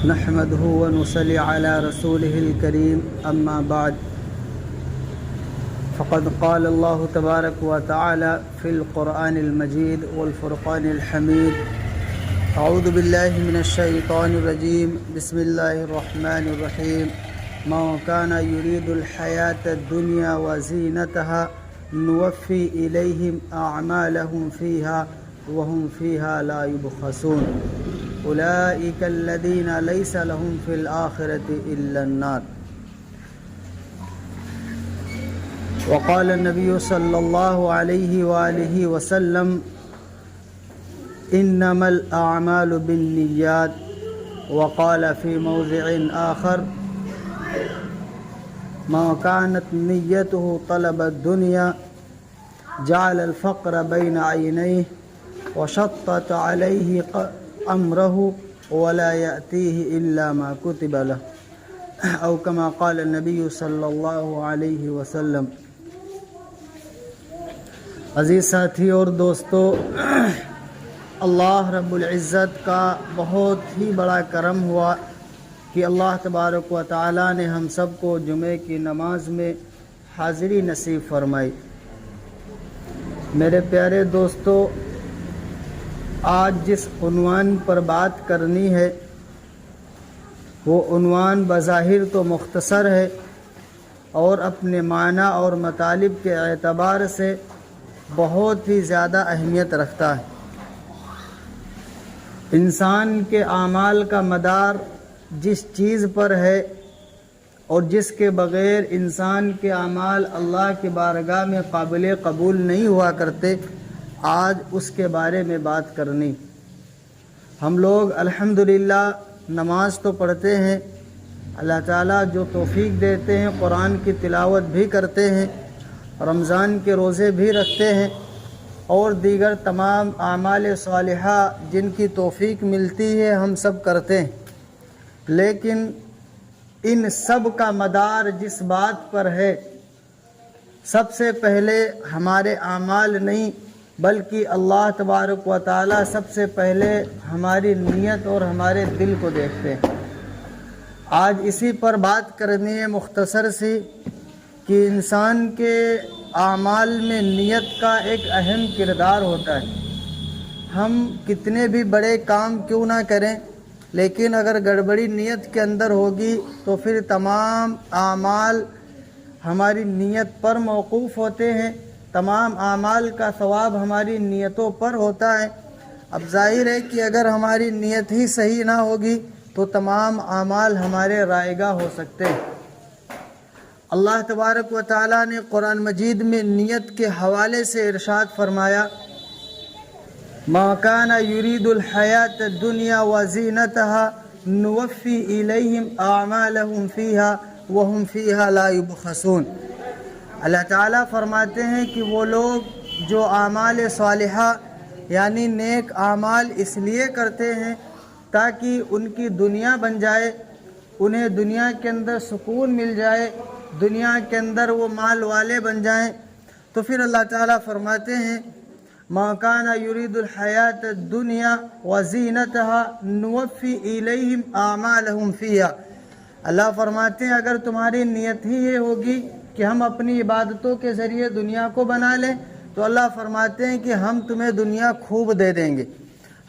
نحمده ونصلي على رسوله الكريم أما بعد فقد قال الله تبارك وتعالى في القرآن المجيد والفرقان الحميد أعوذ بالله من الشيطان الرجيم بسم الله الرحمن الرحيم من كان يريد الحياة الدنيا وزينتها نوفي إليهم أعمالهم فيها وهم فيها لا يبخسون أولئك الذين ليس لهم في الآخرة إلا النار. وقال النبي صلى الله عليه وآله وسلم إنما الأعمال بالنيات. وقال في موضع آخر ما كانت نيته طلب الدنيا جعل الفقر بين عينيه وشطت عليه أمره ولا يأتيه إلا ما كتب له أو كما قال النبي صلی اللہ علیہ وسلم. عزیز ساتھی اور دوستو، اللہ رب العزت کا بہت ہی بڑا کرم ہوا کہ اللہ تبارک و تعالی نے ہم سب کو جمعے کی نماز میں حاضری نصیب فرمائی. میرے پیارے دوستو، آج جس عنوان پر بات کرنی ہے وہ عنوان بظاہر تو مختصر ہے اور اپنے معنی اور مطالب کے اعتبار سے بہت ہی زیادہ اہمیت رکھتا ہے. انسان کے اعمال کا مدار جس چیز پر ہے اور جس کے بغیر انسان کے اعمال اللہ کی بارگاہ میں قابل قبول نہیں ہوا کرتے، آج اس کے بارے میں بات کرنی. ہم لوگ الحمدللہ نماز تو پڑھتے ہیں، اللہ تعالیٰ جو توفیق دیتے ہیں قرآن کی تلاوت بھی کرتے ہیں، رمضان کے روزے بھی رکھتے ہیں اور دیگر تمام اعمال صالحہ جن کی توفیق ملتی ہے ہم سب کرتے ہیں. لیکن ان سب کا مدار جس بات پر ہے، سب سے پہلے ہمارے اعمال نہیں بلکہ اللہ تبارک و تعالی سب سے پہلے ہماری نیت اور ہمارے دل کو دیکھتے ہیں. آج اسی پر بات کرنی ہے مختصر سی کہ انسان کے اعمال میں نیت کا ایک اہم کردار ہوتا ہے. ہم کتنے بھی بڑے کام کیوں نہ کریں، لیکن اگر گڑبڑی نیت کے اندر ہوگی تو پھر تمام اعمال ہماری نیت پر موقوف ہوتے ہیں، تمام اعمال کا ثواب ہماری نیتوں پر ہوتا ہے. اب ظاہر ہے کہ اگر ہماری نیت ہی صحیح نہ ہوگی تو تمام اعمال ہمارے رائگاں ہو سکتے ہیں. اللہ تبارک و تعالیٰ نے قرآن مجید میں نیت کے حوالے سے ارشاد فرمایا ما کان یرید الحیات الدنیا وزینتها نوفی الیہم اعمالہم فیہا وہم فیہا لا یبخسون. اللہ تعالیٰ فرماتے ہیں کہ وہ لوگ جو اعمال صالحہ یعنی نیک اعمال اس لیے کرتے ہیں تاکہ ان کی دنیا بن جائے، انہیں دنیا کے اندر سکون مل جائے، دنیا کے اندر وہ مال والے بن جائیں، تو پھر اللہ تعالیٰ فرماتے ہیں ما کان یرید الحیات الدنیا وزینتها نوفی الیہم اعمالہم فیہا. اللہ فرماتے ہیں اگر تمہاری نیت ہی یہ ہوگی کہ ہم اپنی عبادتوں کے ذریعے دنیا کو بنا لیں تو اللہ فرماتے ہیں کہ ہم تمہیں دنیا خوب دے دیں گے،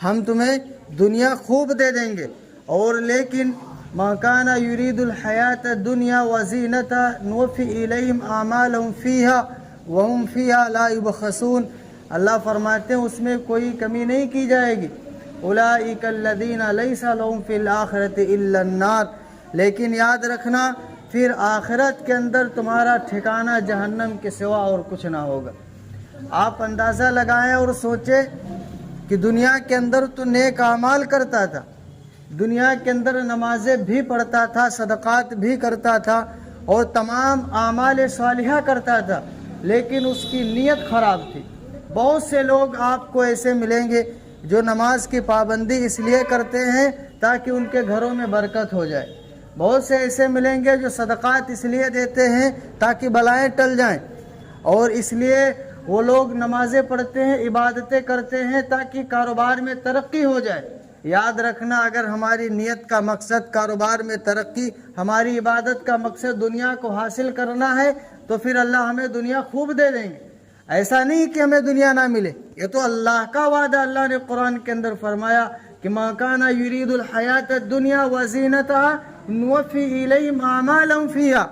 ہم تمہیں دنیا خوب دے دیں گے. اور لیکن ما کان یرید الحیات الدنیا وزینتها نوفی الیہم اعمالہم فیہا وہم فیہا لا یبخسون. اللہ فرماتے ہیں اس میں کوئی کمی نہیں کی جائے گی. اولئک الذین لیس لہم فی الآخرۃ الا النار. لیکن یاد رکھنا پھر آخرت کے اندر تمہارا ٹھکانہ جہنم کے سوا اور کچھ نہ ہوگا. آپ اندازہ لگائیں اور سوچیں کہ دنیا کے اندر تو نیک اعمال کرتا تھا، دنیا کے اندر نمازیں بھی پڑھتا تھا، صدقات بھی کرتا تھا اور تمام اعمال صالحہ کرتا تھا، لیکن اس کی نیت خراب تھی. بہت سے لوگ آپ کو ایسے ملیں گے جو نماز کی پابندی اس لیے کرتے ہیں تاکہ ان کے گھروں میں برکت ہو جائے. بہت سے ایسے ملیں گے جو صدقات اس لیے دیتے ہیں تاکہ بلائیں ٹل جائیں، اور اس لیے وہ لوگ نمازیں پڑھتے ہیں، عبادتیں کرتے ہیں تاکہ کاروبار میں ترقی ہو جائے. یاد رکھنا اگر ہماری نیت کا مقصد کاروبار میں ترقی، ہماری عبادت کا مقصد دنیا کو حاصل کرنا ہے تو پھر اللہ ہمیں دنیا خوب دے دیں گے۔ ایسا نہیں کہ ہمیں دنیا نہ ملے، یہ تو اللہ کا وعدہ۔ اللہ نے قرآن کے اندر فرمایا کہ ما کان یرید الحیات الدنیا وزینتہا نوفی الیہم اعمالہم فیہا۔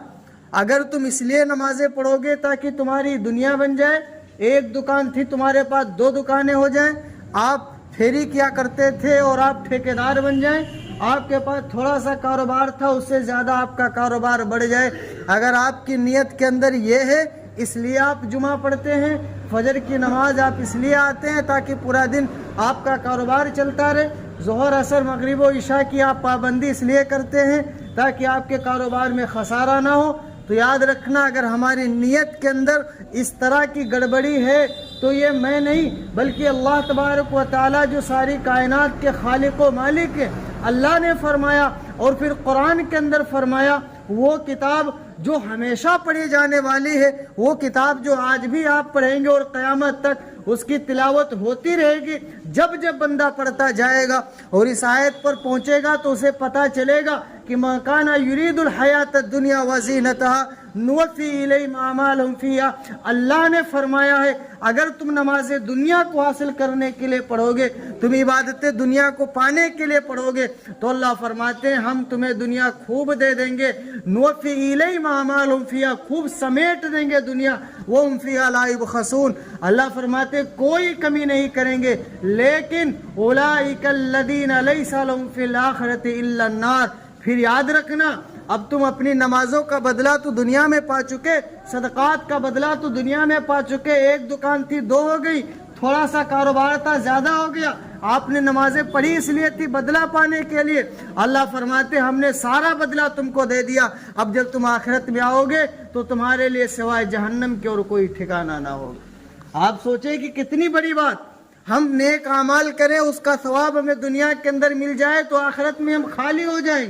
اگر تم اس لیے نمازیں پڑھو گے تاکہ تمہاری دنیا بن جائے، ایک دکان تھی تمہارے پاس 2 دکانیں ہو جائیں، آپ پھیری کیا کرتے تھے اور آپ ٹھیکیدار بن جائیں، آپ کے پاس تھوڑا سا کاروبار تھا اس سے زیادہ آپ کا کاروبار بڑھ جائے، اگر آپ کی نیت کے اندر یہ ہے اس لیے آپ جمعہ پڑھتے ہیں، فجر کی نماز آپ اس لیے آتے ہیں تاکہ پورا دن آپ کا کاروبار چلتا رہے، ظہر عصر مغرب و عشاء کی آپ پابندی اس لیے کرتے ہیں تاکہ آپ کے کاروبار میں خسارہ نہ ہو، تو یاد رکھنا اگر ہماری نیت کے اندر اس طرح کی گڑبڑی ہے تو یہ میں نہیں بلکہ اللہ تبارک و تعالی جو ساری کائنات کے خالق و مالک ہے، اللہ نے فرمایا، اور پھر قرآن کے اندر فرمایا وہ کتاب جو ہمیشہ پڑھی جانے والی ہے، وہ کتاب جو آج بھی آپ پڑھیں گے اور قیامت تک اس کی تلاوت ہوتی رہے گی، جب جب بندہ پڑھتا جائے گا اور اس آیت پر پہنچے گا تو اسے پتہ چلے گا کہ ما کان یرید الحیات الدنیا وزینتہا نوفی الیہم اعمالہم فیہا۔ اللہ نے فرمایا ہے اگر تم نماز دنیا کو حاصل کرنے کے لیے پڑھو گے، تم عبادت دنیا کو پانے کے لیے پڑھو گے تو اللہ فرماتے ہیں ہم تمہیں دنیا خوب دے دیں گے، نوفی الیہم اعمالہم فیہا، خوب سمیٹ دیں گے دنیا، وہم فیہا لا یبخسون، اللہ فرماتے کوئی کمی نہیں کریں گے، لیکن اولئک الذین لیس لہم فی الآخرۃ الا النار۔ پھر یاد رکھنا اب تم اپنی نمازوں کا بدلہ تو دنیا میں پا چکے، صدقات کا بدلہ تو دنیا میں پا چکے، ایک دکان تھی 2 ہو گئی، تھوڑا سا کاروبار تھا زیادہ ہو گیا، آپ نے نمازیں پڑھی اس لیے تھی بدلہ پانے کے لیے، اللہ فرماتے ہم نے سارا بدلہ تم کو دے دیا، اب جب تم آخرت میں آؤ گے تو تمہارے لیے سوائے جہنم کے اور کوئی ٹھکانہ نہ ہوگا۔ آپ سوچیں کہ کتنی بڑی بات، ہم نیک اعمال کریں اس کا ثواب ہمیں دنیا کے اندر مل جائے تو آخرت میں ہم خالی ہو جائیں،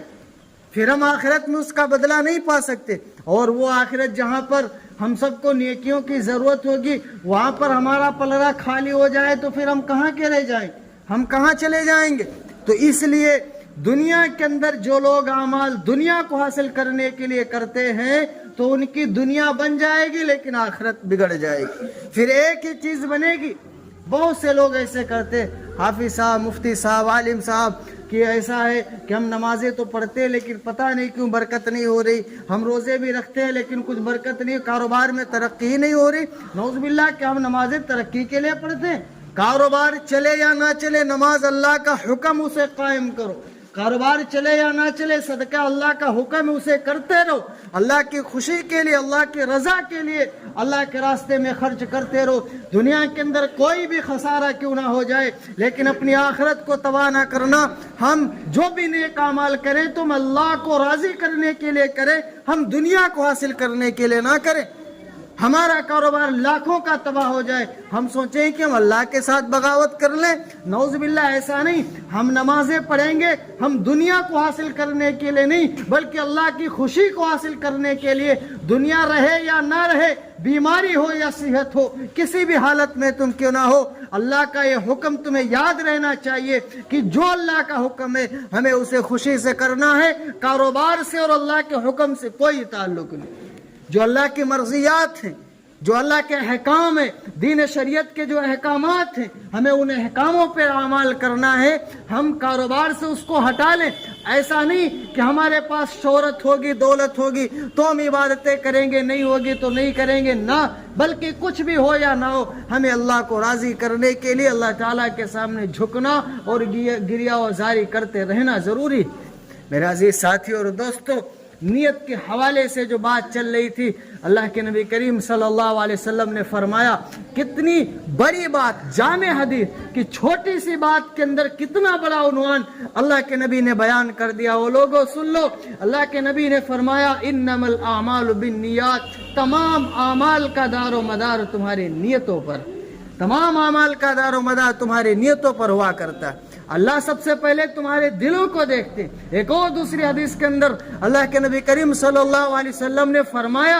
پھر ہم آخرت میں اس کا بدلہ نہیں پا سکتے، اور وہ آخرت جہاں پر ہم سب کو نیکیوں کی ضرورت ہوگی وہاں پر ہمارا پلڑا خالی ہو جائے تو پھر ہم کہاں کے رہ جائیں، ہم کہاں چلے جائیں گے۔ تو اس لیے دنیا کے اندر جو لوگ اعمال دنیا کو حاصل کرنے کے لیے کرتے ہیں تو ان کی دنیا بن جائے گی لیکن آخرت بگڑ جائے گی، پھر ایک ہی چیز بنے گی۔ بہت سے لوگ ایسے کرتے، حافظ صاحب، مفتی صاحب، عالم صاحب کہ ایسا ہے کہ ہم نمازیں تو پڑھتے ہیں لیکن پتہ نہیں کیوں برکت نہیں ہو رہی، ہم روزے بھی رکھتے ہیں لیکن کچھ برکت نہیں، کاروبار میں ترقی ہی نہیں ہو رہی۔ نعوذ باللہ کہ ہم نمازیں ترقی کے لیے پڑھتے ہیں، کاروبار چلے یا نہ چلے نماز اللہ کا حکم اسے قائم کرو، کاروبار چلے یا نہ چلے صدقہ اللہ کا حکم اسے کرتے رہو، اللہ کی خوشی کے لیے، اللہ کی رضا کے لیے اللہ کے راستے میں خرچ کرتے رہو، دنیا کے اندر کوئی بھی خسارہ کیوں نہ ہو جائے لیکن اپنی آخرت کو تباہ نہ کرنا۔ ہم جو بھی نیک اعمال کریں تم اللہ کو راضی کرنے کے لیے کریں، ہم دنیا کو حاصل کرنے کے لیے نہ کریں۔ ہمارا کاروبار لاکھوں کا تباہ ہو جائے ہم سوچیں کہ ہم اللہ کے ساتھ بغاوت کر لیں، نعوذ باللہ ایسا نہیں، ہم نمازیں پڑھیں گے ہم دنیا کو حاصل کرنے کے لیے نہیں بلکہ اللہ کی خوشی کو حاصل کرنے کے لیے، دنیا رہے یا نہ رہے، بیماری ہو یا صحت ہو، کسی بھی حالت میں تم کیوں نہ ہو، اللہ کا یہ حکم تمہیں یاد رہنا چاہیے کہ جو اللہ کا حکم ہے ہمیں اسے خوشی سے کرنا ہے، کاروبار سے اور اللہ کے حکم سے کوئی تعلق نہیں۔ جو اللہ کی مرضیات ہیں، جو اللہ کے احکام ہیں، دین شریعت کے جو احکامات ہیں، ہمیں ان احکاموں پہ عمل کرنا ہے، ہم کاروبار سے اس کو ہٹا لیں۔ ایسا نہیں کہ ہمارے پاس شہرت ہوگی، دولت ہوگی تو ہم عبادتیں کریں گے، نہیں ہوگی تو نہیں کریں گے، نہ، بلکہ کچھ بھی ہو یا نہ ہو ہمیں اللہ کو راضی کرنے کے لیے اللہ تعالیٰ کے سامنے جھکنا اور گریہ وزاری کرتے رہنا ضروری۔ میرے عزیز ساتھیوں اور دوستو، نیت کے حوالے سے جو بات چل رہی تھی، اللہ کے نبی کریم صلی اللہ علیہ وسلم نے فرمایا کتنی بڑی بات، جامع حدیث کہ چھوٹی سی بات کے اندر کتنا بڑا عنوان اللہ کے نبی نے بیان کر دیا۔ وہ لوگوں سن لو، اللہ کے نبی نے فرمایا انما الاعمال بالنیات، تمام اعمال کا دار و مدار تمہاری نیتوں پر، تمام اعمال کا دار و مدار تمہاری نیتوں پر ہوا کرتا ہے۔ اللہ سب سے پہلے تمہارے دلوں کو دیکھتے۔ ایک اور دوسری حدیث کے اندر اللہ کے نبی کریم صلی اللہ علیہ وسلم نے فرمایا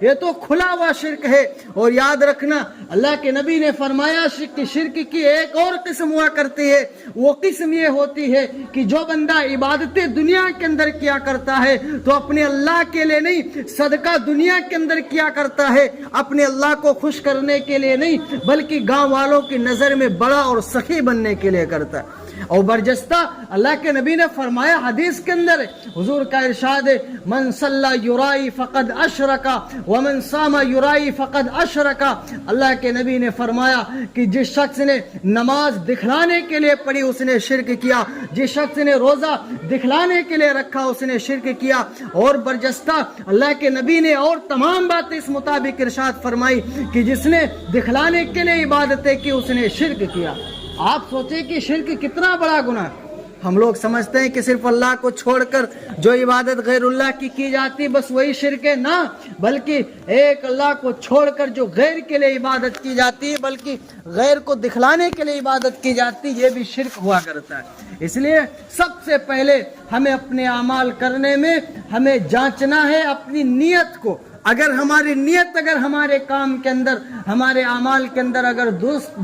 یہ تو کھلا ہوا شرک ہے۔ اور یاد رکھنا اللہ کے نبی نے فرمایا شرک کی ایک اور قسم ہوا کرتی ہے، وہ قسم یہ ہوتی ہے کہ جو بندہ عبادتیں دنیا کے اندر کیا کرتا ہے تو اپنے اللہ کے لیے نہیں، صدقہ دنیا کے اندر کیا کرتا ہے، اپنے اللہ کو خوش کرنے کے لیے نہیں بلکہ گاؤں والوں کی نظر میں بڑا اور سخی بننے کے لیے کرتا ہے۔ اور برجستہ اللہ کے نبی نے فرمایا حدیث کے اندر حضور کا ارشاد ہے، من صلی یرائی فقد اشرک ومن صام یرائی فقد اشرک۔ اللہ کے نبی نے فرمایا کہ جس شخص نے نماز دکھلانے کے لیے پڑھی اس نے شرک کیا، جس شخص نے روزہ دکھلانے کے لیے رکھا اس نے شرک کیا۔ اور برجستہ اللہ کے نبی نے اور تمام باتیں اس مطابق ارشاد فرمائی کہ جس نے دکھلانے کے لیے عبادتیں کی اس نے شرک کیا۔ آپ سوچیں کہ شرک کتنا بڑا گناہ۔ ہم لوگ سمجھتے ہیں کہ صرف اللہ کو چھوڑ کر جو عبادت غیر اللہ کی جاتی بس وہی شرک ہے، نہ، بلکہ ایک اللہ کو چھوڑ کر جو غیر کے لیے عبادت کی جاتی ہے بلکہ غیر کو دکھلانے کے لیے عبادت کی جاتی یہ بھی شرک ہوا کرتا ہے۔ اس لیے سب سے پہلے ہمیں اپنے اعمال کرنے میں ہمیں جانچنا ہے اپنی نیت کو۔ اگر ہماری نیت اگر ہمارے کام کے اندر ہمارے اعمال کے اندر اگر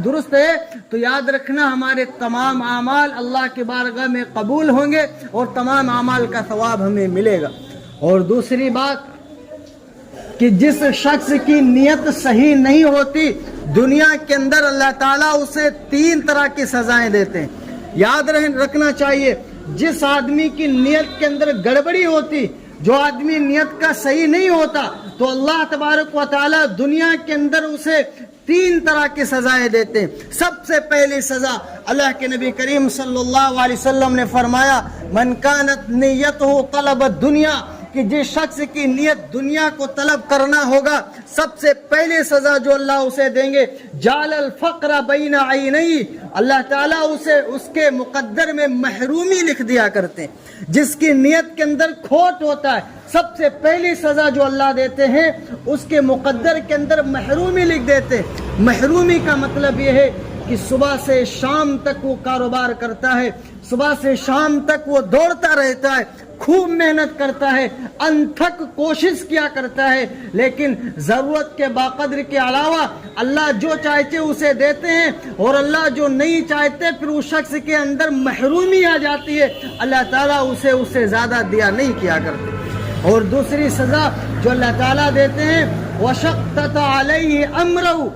درست ہے تو یاد رکھنا ہمارے تمام اعمال اللہ کے بارگاہ میں قبول ہوں گے اور تمام اعمال کا ثواب ہمیں ملے گا۔ اور دوسری بات کہ جس شخص کی نیت صحیح نہیں ہوتی دنیا کے اندر اللہ تعالیٰ اسے 3 طرح کی سزائیں دیتے ہیں۔ یاد رکھنا چاہیے جس آدمی کی نیت کے اندر گڑبڑی ہوتی، جو آدمی نیت کا صحیح نہیں ہوتا تو اللہ تبارک و تعالیٰ دنیا کے اندر اسے 3 طرح کی سزائیں دیتے ہیں۔ سب سے پہلی سزا اللہ کے نبی کریم صلی اللہ علیہ وسلم نے فرمایا من کانت نیتہ طلب الدنیا، کہ جس شخص کی نیت دنیا کو طلب کرنا ہوگا سب سے پہلے سزا جو اللہ اسے دیں گے جعل الفقر بین عینیہ، اللہ تعالیٰ اسے اس کے مقدر میں محرومی لکھ دیا کرتے ہیں۔ جس کی نیت کے اندر کھوٹ ہوتا ہے سب سے پہلی سزا جو اللہ دیتے ہیں اس کے مقدر کے اندر محرومی لکھ دیتے ہیں۔ محرومی کا مطلب یہ ہے کہ صبح سے شام تک وہ کاروبار کرتا ہے، صبح سے شام تک وہ دوڑتا رہتا ہے، خوب محنت کرتا ہے، انتھک کوشش کیا کرتا ہے، لیکن ضرورت کے باقدر کے علاوہ اللہ جو چاہتے اسے دیتے ہیں اور اللہ جو نہیں چاہتے پھر اس شخص کے اندر محرومی آ جاتی ہے، اللہ تعالیٰ اسے زیادہ دیا نہیں کیا کرتے۔ اور دوسری سزا جو اللہ تعالیٰ دیتے ہیں وَشَقَّتَ عَلَيْهِ أَمْرَهُ،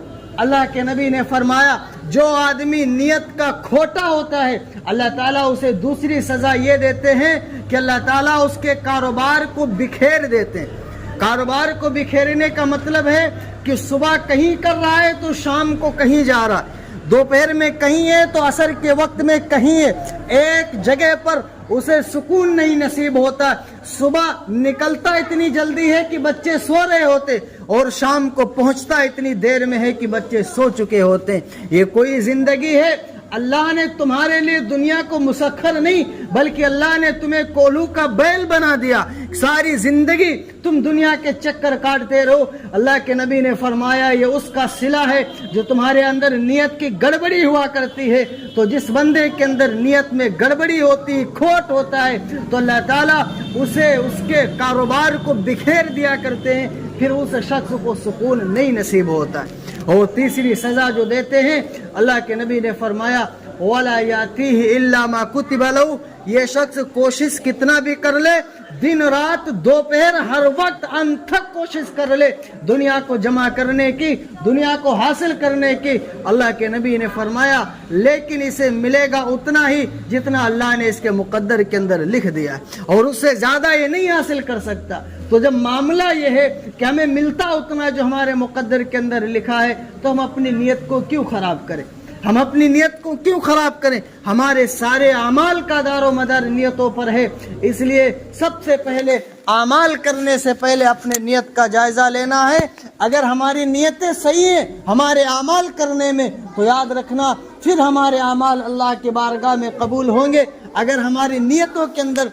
اللہ کے نبی نے فرمایا جو آدمی نیت کا کھوٹا ہوتا ہے اللہ تعالیٰ اسے دوسری سزا یہ دیتے ہیں کہ اللہ تعالیٰ اس کے کاروبار کو بکھیر دیتے ہیں۔ کاروبار کو بکھیرنے کا مطلب ہے کہ صبح کہیں کر رہا ہے تو شام کو کہیں جا رہا ہے، دوپہر میں کہیں ہے تو عصر کے وقت میں کہیں ہے، ایک جگہ پر اسے سکون نہیں نصیب ہوتا۔ صبح نکلتا اتنی جلدی ہے کہ بچے سو رہے ہوتے اور شام کو پہنچتا اتنی دیر میں ہے کہ بچے سو چکے ہوتے ہیں۔ یہ کوئی زندگی ہے؟ اللہ نے تمہارے لیے دنیا کو مسخر نہیں بلکہ اللہ نے تمہیں کولو کا بیل بنا دیا، ساری زندگی تم دنیا کے چکر کاٹتے رہو۔ اللہ کے نبی نے فرمایا یہ اس کا صلہ ہے جو تمہارے اندر نیت کی گڑبڑی ہوا کرتی ہے۔ تو جس بندے کے اندر نیت میں گڑبڑی ہوتی، کھوٹ ہوتا ہے تو اللہ تعالیٰ اسے اس کے کاروبار کو بکھیر دیا کرتے ہیں، پھر اس شخص کو سکون نہیں نصیب ہوتا ہے۔ اور تیسری سزا جو دیتے ہیں اللہ کے نبی نے فرمایا وَلَا يَأْتِيهِ إِلَّا مَا كُتِبَ لَهُ، یہ شخص کوشش کتنا بھی کر لے، دن رات دوپہر ہر وقت انتھک کوشش کر لے دنیا کو جمع کرنے کی، دنیا کو حاصل کرنے کی، اللہ کے نبی نے فرمایا لیکن اسے ملے گا اتنا ہی جتنا اللہ نے اس کے مقدر کے اندر لکھ دیا ہے، اور اس سے زیادہ یہ نہیں حاصل کر سکتا۔ تو جب معاملہ یہ ہے کہ ہمیں ملتا اتنا جو ہمارے مقدر کے اندر لکھا ہے تو ہم اپنی نیت کو کیوں خراب کریں؟ ہم اپنی نیت کو کیوں خراب کریں؟ ہمارے سارے اعمال کا دار و مدار نیتوں پر ہے۔ اس لیے سب سے پہلے اعمال کرنے سے پہلے اپنے نیت کا جائزہ لینا ہے۔ اگر ہماری نیتیں صحیح ہیں ہمارے اعمال کرنے میں تو یاد رکھنا پھر ہمارے اعمال اللہ کے بارگاہ میں قبول ہوں گے۔ اگر ہماری نیتوں کے اندر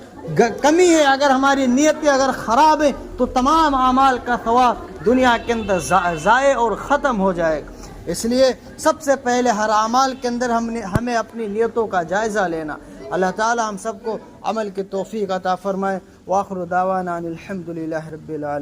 کمی ہے، اگر ہماری نیتیں اگر خراب ہیں تو تمام اعمال کا ثواب دنیا کے اندر ضائع اور ختم ہو جائے گا۔ اس لیے سب سے پہلے ہر اعمال کے اندر ہمیں اپنی نیتوں کا جائزہ لینا۔ اللہ تعالی ہم سب کو عمل کی توفیق عطا فرمائے۔ وآخر دعوانا ان الحمد للہ رب العالمین۔